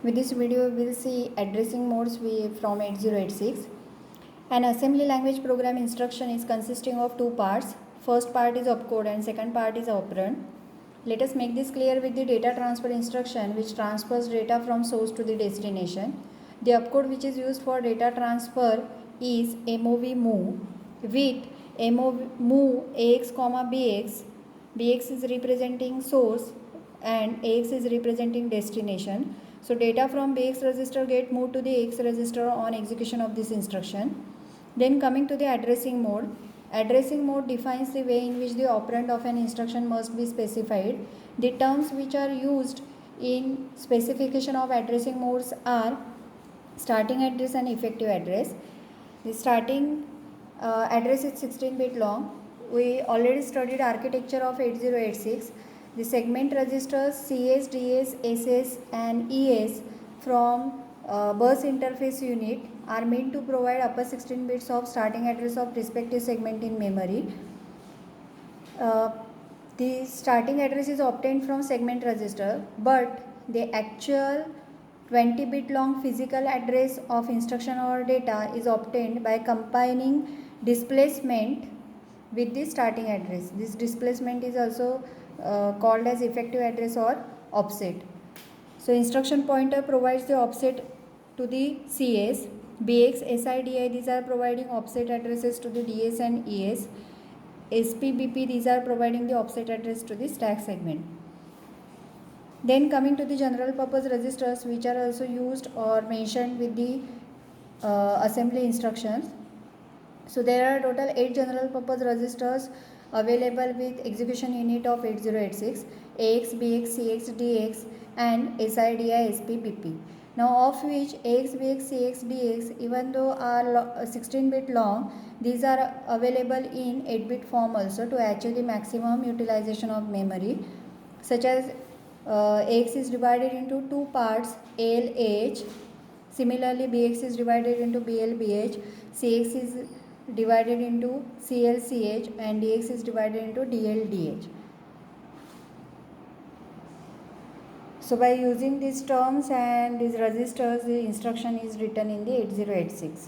With this video, we will see addressing modes from 8086. An assembly language program instruction is consisting of two parts. First part is opcode and second part is operand. Let us make this clear with the data transfer instruction, which transfers data from source to the destination. The opcode which is used for data transfer is MOV move with MOV move AX, BX. BX is representing source and AX is representing destination. So data from BX register get moved to the AX register on execution of this instruction. Then coming to the addressing mode. Addressing mode defines the way in which the operand of an instruction must be specified. The terms which are used in specification of addressing modes are starting address and effective address. The starting address is 16-bit long. We already studied architecture of 8086. The segment registers CS, DS, SS and ES from bus interface unit are meant to provide upper 16 bits of starting address of respective segment in memory. The starting address is obtained from segment register, but the actual 20-bit long physical address of instruction or data is obtained by combining displacement with the starting address. This displacement is also called as effective address or offset. So instruction pointer provides the offset to the CS. BX, SI, DI, these are providing offset addresses to the DS and ES. SP, BP, these are providing the offset address to the stack segment. Then coming to the general purpose registers, which are also used or mentioned with the assembly instructions. So there are total 8 general purpose registers available with execution unit of 8086: AX, BX, CX, DX and SI, DI, SP, BP. Now of which AX, BX, CX, DX, even though are 16-bit long, these are available in 8-bit form also to achieve the maximum utilization of memory, such as AX is divided into two parts, AL-AH. Similarly, BX is divided into BL-BH, CX is divided into CL-CH and DX is divided into DL-DH. So by using these terms and these registers, the instruction is written in the 8086.